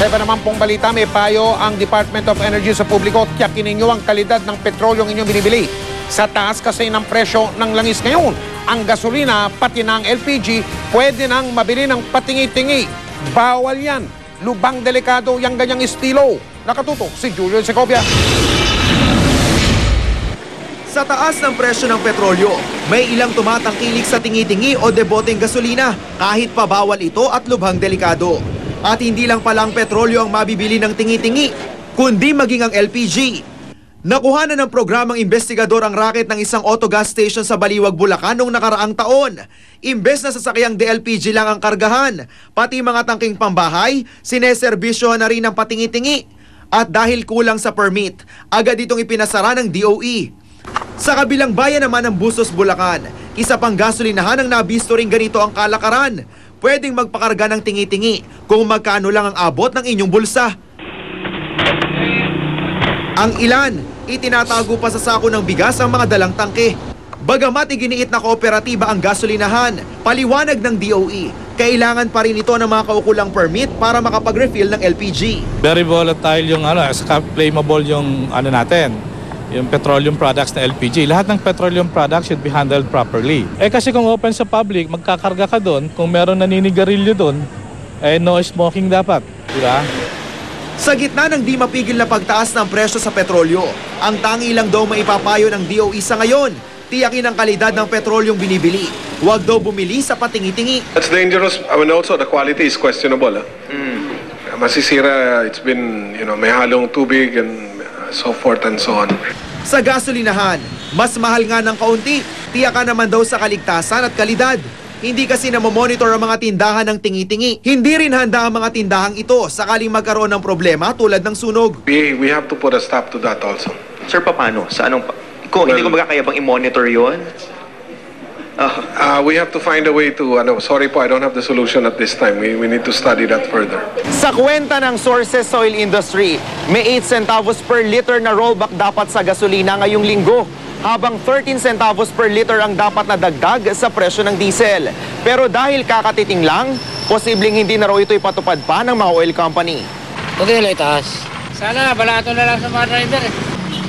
Sa iba naman pong balita, may payo ang Department of Energy sa publiko. Tiyakin ninyo ang kalidad ng petrolyong inyong binibili. Sa taas kasi ng presyo ng langis ngayon, ang gasolina pati ng LPG pwede nang mabili ng patingi-tingi. Bawal yan. Lubang delikado yung ganyang estilo. Nakatutok si Julio Segovia. Sa taas ng presyo ng petrolyo, may ilang tumatangkilik sa tingi-tingi o deboteng gasolina kahit pa bawal ito at lubhang delikado. At hindi lang palang petrolyo ang mabibili ng tingi-tingi, kundi maging ang LPG. Nakuha na ng programang investigador ang racket ng isang auto gas station sa Baliwag, Bulacan noong nakaraang taon. Imbes na sasakyang DLPG lang ang kargahan, pati mga tangking pambahay, sineserbisyohan na rin ng patingi-tingi. At dahil kulang sa permit, agad itong ipinasara ng DOE. Sa kabilang bayan naman ng Busos, Bulacan, isa pang gasolinahan ang nabisto ring ganito ang kalakaran. Pwedeng magpakarga ng tingi-tingi kung magkano lang ang abot ng inyong bulsa. Ang ilan, itinatago pa sa sako ng bigas ang mga dalang tangke. Bagamat iginiit na kooperatiba ang gasolinahan, paliwanag ng DOE, kailangan pa rin ito ng mga kaukulang permit para makapag-refill ng LPG. Very volatile yung flammable yung natin, yung petroleum products na LPG. Lahat ng petroleum products should be handled properly. Kasi kung open sa public, magkakarga ka doon, kung meron naninigarilyo doon, no smoking dapat, di ba? Sa gitna ng di mapigil na pagtaas ng presyo sa petrolyo, ang tangi lang daw maipapayo ng DOE sa ngayon, tiyakin ang kalidad ng petrolyong binibili. Huwag daw bumili sa patingi-tingi. That's dangerous. I mean, also the quality is questionable. Masisira, it's been, may halong tubig and so forth and so on. Sa gasolinahan, mas mahal nga ng kaunti, tiyakan naman daw sa kaligtasan at kalidad. Hindi kasi namomonitor ang mga tindahan ng tingi-tingi. Hindi rin handa ang mga tindahang ito sakaling magkaroon ng problema tulad ng sunog. We have to put a stop to that also. Sir, paano? Sa anong hindi ko magkakayabang i-monitor yun? We have to find a way to, sorry po, I don't have the solution at this time. We need to study that further. Sa kwenta ng Sources Oil Industry, may 8 centavos per liter na rollback dapat sa gasolina ngayong linggo, habang 13 centavos per liter ang dapat na dagdag sa presyo ng diesel. Pero dahil kakatiting lang, posibleng hindi na raw ito ipatupad pa ng mga oil company. Okay na itaas. Sana balato na lang sa mga driver eh.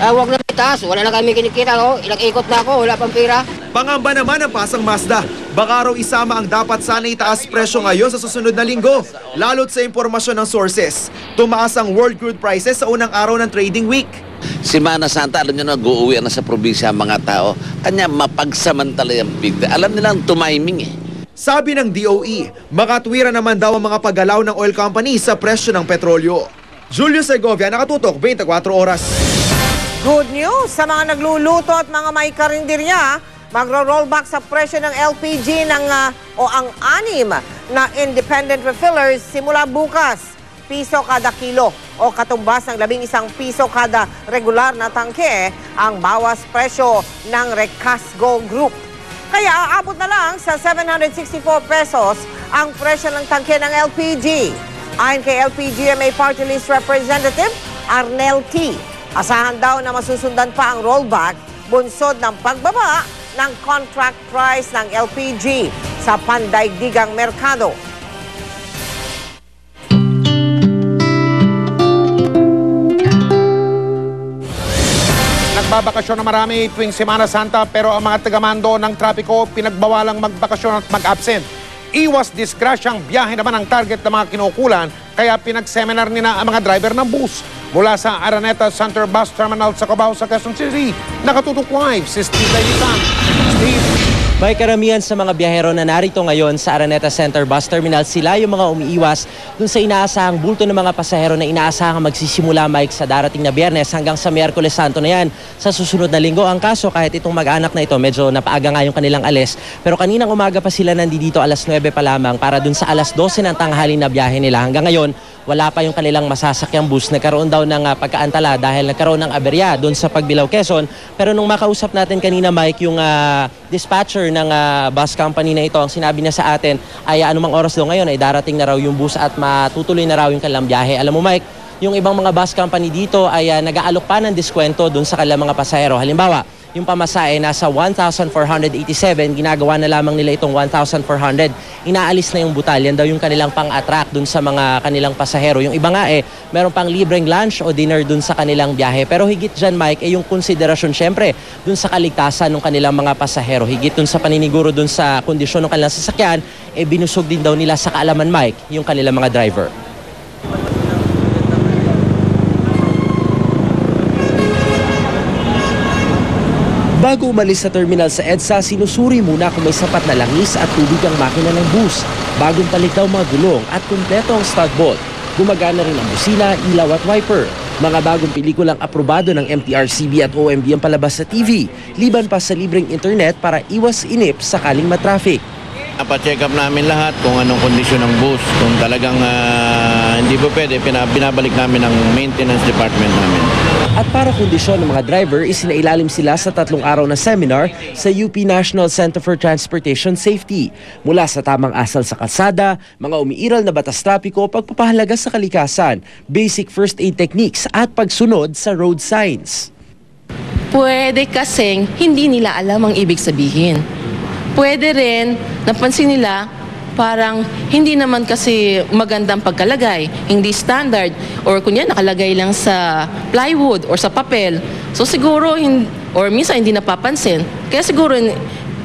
Huwag na itaas, wala na kami kinikita. Ilang ikot na ako, wala pang pira. Pangamba naman ang Pasang Mazda. Baka raw isama ang dapat sana itaas presyo ngayon sa susunod na linggo. Lalo't sa impormasyon ng sources, tumaas ang world crude prices sa unang araw ng trading week. Semana Santa, alam nyo na, nag-uuwi na sa probinsya ang mga tao. Kanya mapagsamantala yung bigla. Alam nilang tumiming eh. Sabi ng DOE, makatwira naman daw ang mga paggalaw ng oil company sa presyo ng petrolyo. Julio Segovia, nakatutok, 24 oras. Good news sa mga nagluluto at mga may karinderya, magro-rollback sa presyo ng LPG o ang 6 na independent refillers simula bukas. Piso kada kilo o katumbas ng 11 piso kada regular na tangke ang bawas presyo ng Recasgo Group. Kaya aabot na lang sa 764 pesos ang presyo ng tangke ng LPG. Ayon kay LPGMA Party List Representative Arnel T., asahan daw na masusundan pa ang rollback bunsod ng pagbaba ng contract price ng LPG sa pandaigdigang merkado. Nagbabakasyon na marami tuwing Semana Santa pero ang mga tagamando ng trapiko pinagbawalang magbakasyon at mag-absent. Iwas disgrasyang biyahe naman ang target ng mga kinukulan kaya pinag-seminar nila ang mga driver ng bus. Mula sa Araneta Center Bus Terminal sa Cubao sa Quezon City, nakatutok live si Steve Dailisan. Steve. May karamihan sa mga biyahero na narito ngayon sa Araneta Center Bus Terminal, sila yung mga umiiwas dun sa inaasahang bulto ng mga pasahero na inaasahang magsisimula, Mike, sa darating na Biyernes hanggang sa Miyerkules Santo na yan sa susunod na linggo. Ang kaso, kahit itong mag-anak na ito, medyo napaaga nga yung kanilang alis. Pero kaninang umaga pa sila nandito alas 9 pa lamang para dun sa alas 12 ng tanghali na biyahe nila. Hanggang ngayon, wala pa yung kanilang masasakyang bus. Nagkaroon daw ng pagkaantala dahil nagkaroon ng aberya doon sa Pagbilao, Quezon. Pero nung makausap natin kanina, Mike, yung dispatcher ng bus company na ito, ang sinabi niya sa atin ay anumang oras daw ngayon ay darating na raw yung bus at matutuloy na raw yung kanilang biyahe. Alam mo, Mike, yung ibang mga bus company dito ay nag-aalok pa ng diskwento doon sa kanilang mga pasahero. Halimbawa, yung pamasahe nasa 1,487, ginagawa na lamang nila itong 1,400. Inaalis na yung butal, yan daw yung kanilang pang-attract dun sa mga kanilang pasahero. Yung iba nga meron pang libreng lunch o dinner dun sa kanilang biyahe. Pero higit dyan, Mike, yung konsiderasyon syempre dun sa kaligtasan ng kanilang mga pasahero. Higit dun sa paniniguro dun sa kondisyon ng kanilang sasakyan, binusog din daw nila sa kaalaman, Mike, yung kanilang mga driver. Bago umalis sa terminal sa EDSA, sinusuri muna kung may sapat na langis at tubig ang makina ng bus. Bagong palit daw mga gulong at kumpleto ang stud bolt. Gumagana rin ang busina, ilaw at wiper. Mga bagong pelikulang aprobado ng MTRCB at OMB ang palabas sa TV. Liban pa sa libreng internet para iwas inip sakaling matraffic. Pa-check up namin lahat kung anong kondisyon ng bus. Kung talagang hindi po pwede, binabalik namin ng maintenance department namin. At para kondisyon ng mga driver, isinailalim sila sa 3 araw na seminar sa UP National Center for Transportation Safety. Mula sa tamang asal sa kalsada, mga umiiral na batas trapiko, pagpapahalaga sa kalikasan, basic first aid techniques at pagsunod sa road signs. Pwede kasing hindi nila alam ang ibig sabihin. Pwede rin, napansin nila, parang hindi naman kasi magandang pagkalagay, hindi standard, or kunya nakalagay lang sa plywood or sa papel. So siguro, or minsan hindi napapansin, kaya siguro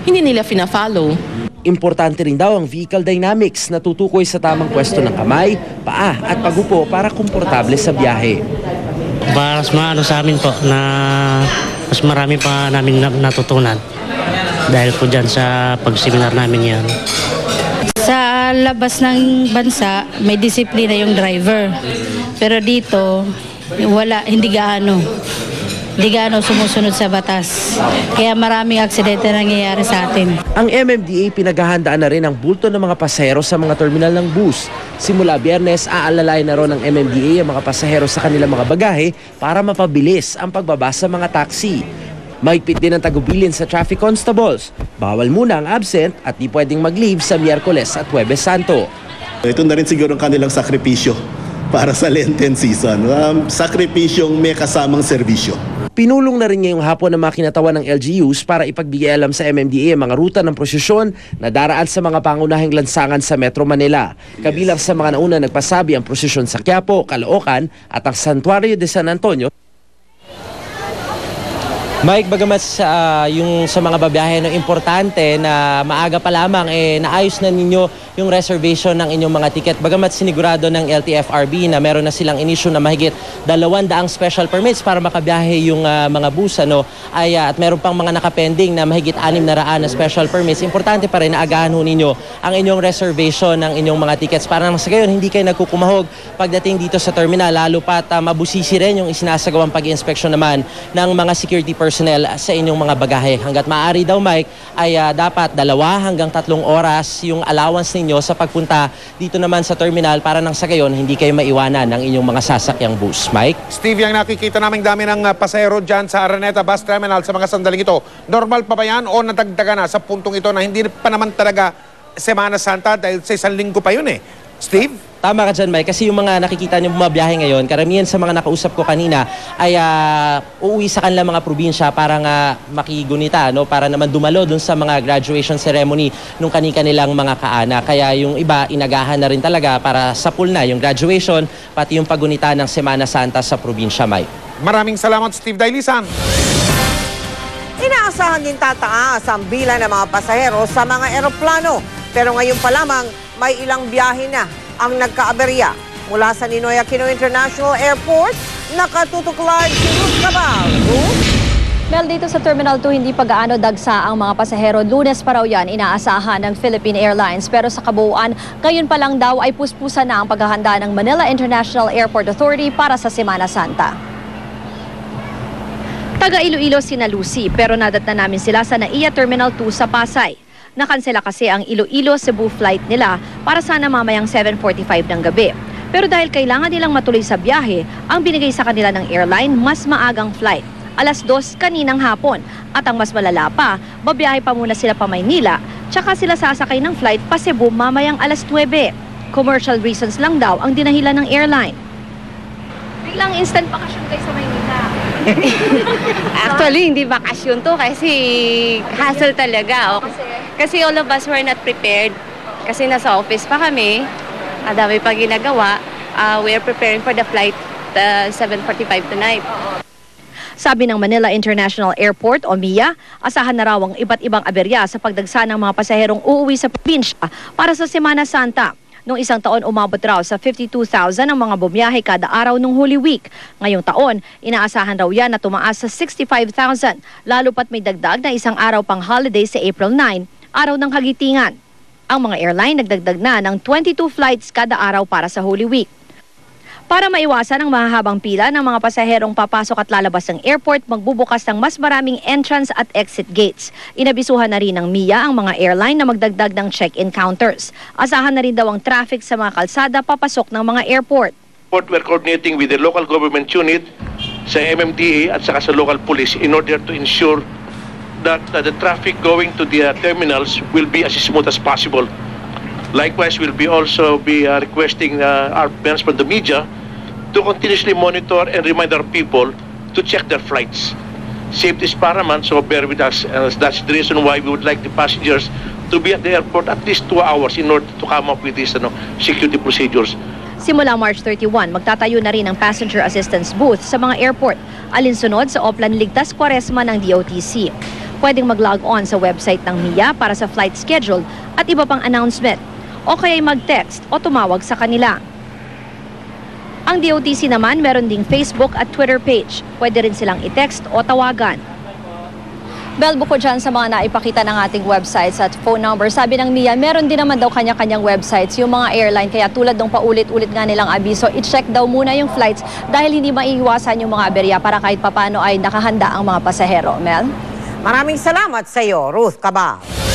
hindi nila fina-follow. Importante rin daw ang vehicle dynamics na tutukoy sa tamang pwesto ng kamay, paa at pagupo para komportable sa biyahe. Para maano sa amin po na mas marami pa namin natutunan dahil po dyan sa pag-seminar namin yan. Sa labas ng bansa, may disiplina yung driver. Pero dito, hindi gaano sumusunod sa batas. Kaya maraming aksidente nangyayari sa atin. Ang MMDA pinaghahandaan na rin ang bulto ng mga pasahero sa mga terminal ng bus. Simula Biyernes, aalalayan na ron ng MMDA ang mga pasahero sa kanilang mga bagahe para mapabilis ang pagbaba sa mga taxi. Mahigpit din ang tagubilin sa traffic constables. Bawal muna ang absent at di pwedeng mag-leave sa Miyerkules at Huwebes Santo. Ito na rin siguro ang kanilang sakripisyo para sa Lenten season. Sakripisyong may kasamang serbisyo. Pinulong na rin ngayong hapon ang mga kinatawan ng LGUs para ipagbigay alam sa MMDA ang mga ruta ng prosesyon na daraan sa mga pangunahing lansangan sa Metro Manila. Kabilang sa mga nauna nagpasabi ang prosesyon sa Quiapo, Caloocan at ang Santuario de San Antonio. Mike, bagamat yung sa mga babiyahe no, importante na maaga pa lamang naayos na ninyo yung reservation ng inyong mga tiket. Bagamat sinigurado ng LTFRB na meron na silang inisyu na mahigit 200 special permits para makabiyahe yung mga bus at meron pang mga nakapending na mahigit 600 na special permits. Importante pa rin na agahan ho ninyo ang inyong reservation ng inyong mga tickets para sa gayon hindi kayo nagkukumahog pagdating dito sa terminal, lalo pat mabusisi rin yung isinasagawang pag-inspeksyon naman ng mga security personnel sa inyong mga bagahe. Hanggat maaari daw, Mike, ay dapat 2 hanggang 3 oras yung allowance ninyo sa pagpunta dito naman sa terminal para nang sa gayon hindi kayo maiwanan ng inyong mga sasakyang bus. Mike? Steve, yung nakikita naming dami ng pasahero dyan sa Araneta Bus Terminal sa mga sandaling ito, normal pa ba yan o nadagdagan na sa puntong ito na hindi pa naman talaga Semana Santa dahil sa 1 linggo pa yun Steve? Tama ka dyan, Mike. Kasi yung mga nakikita niyo bumabiyahe ngayon, karamihan sa mga nakausap ko kanina ay uuwi sa kanilang mga probinsya para nga makigunita, para naman dumalo dun sa mga graduation ceremony nung kanilang mga kaanak. Kaya yung iba, inagahan na rin talaga para sapul na yung graduation, pati yung pagunita ng Semana Santa sa probinsya, Mike. Maraming salamat, Steve Dailisan. Inaasahan din tataas ang bilang ng mga pasahero sa mga eroplano. Pero ngayon pa lamang, may ilang biyahe na ang nagkaaberya. Mula sa Ninoy Aquino International Airport, nakatutok live si Ruth Cabal. Mel, dito sa Terminal 2, hindi pa gaano dagsa ang mga pasahero. Lunes pa raw yan, inaasahan ng Philippine Airlines. Pero sa kabuuan, ngayon pa lang daw ay puspusan na ang paghahanda ng Manila International Airport Authority para sa Semana Santa. Taga Iloilo sina Lucy, pero nadatna namin sila sa NAIA Terminal 2 sa Pasay. Nakansela kasi ang Iloilo-Cebu flight nila para sana mamayang 7:45 ng gabi. Pero dahil kailangan nilang matuloy sa biyahe, ang binigay sa kanila ng airline mas maagang flight. 2:00 kaninang hapon. At ang mas malala pa, babiyahe pa muna sila pa Maynila, tsaka sila sasakay ng flight pa Cebu mamayang 9:00. Commercial reasons lang daw ang dinahilan ng airline. Biglang instant bakasyon kayo sa Maynila. Actually, hindi bakasyon to kasi hassle talaga. Kasi all of us were not prepared. Kasi nasa office pa kami, dami pa ginagawa. We are preparing for the flight 7:45 tonight. Sabi ng Manila International Airport o MIA, asahan na raw ang iba't ibang aberya sa pagdagsa ng mga pasaherong uuwi sa probinsya para sa Semana Santa. Noong isang taon, umabot raw sa 52,000 ang mga bumiyahe kada araw nung Holy Week. Ngayong taon, inaasahan raw yan na tumaas sa 65,000, lalo pat may dagdag na isang araw pang holiday sa April 9, araw ng Kagitingan. Ang mga airline nagdagdag na ng 22 flights kada araw para sa Holy Week. Para maiwasan ang mahahabang pila ng mga pasaherong papasok at lalabas ng airport, magbubukas ng mas maraming entrance at exit gates. Inabisuhan na rin ng MIA ang mga airline na magdagdag ng check-in counters. Asahan na rin daw ang traffic sa mga kalsada papasok ng mga airport. We're coordinating with the local government unit, sa MMDA at saka sa local police in order to ensure that the traffic going to the terminals will be as smooth as possible. Likewise, we'll also be requesting our friends from the media to continuously monitor and remind our people to check their flights. Safety is paramount, so bear with us. That's the reason why we would like the passengers to be at the airport at least 2 hours in order to come up with these security procedures. Simula March 31, magtatayo na rin ang passenger assistance booth sa mga airport, alinsunod sa Oplan Ligtas Quaresma ng DOTC. Pwedeng mag-log on sa website ng MIA para sa flight schedule at iba pang announcement, o kaya'y mag-text o tumawag sa kanila. Ang DOTC naman meron ding Facebook at Twitter page. Pwede rin silang i-text o tawagan. Bel, bukod dyan sa mga naipakita ng ating websites at phone number, sabi ng MIA, meron din naman daw kanya-kanyang websites yung mga airline. Kaya tulad ng paulit-ulit nga nilang abiso, i-check daw muna yung flights dahil hindi maiiwasan yung mga aberya para kahit papano ay nakahanda ang mga pasahero. Mel? Maraming salamat sa iyo, Ruth Cabal.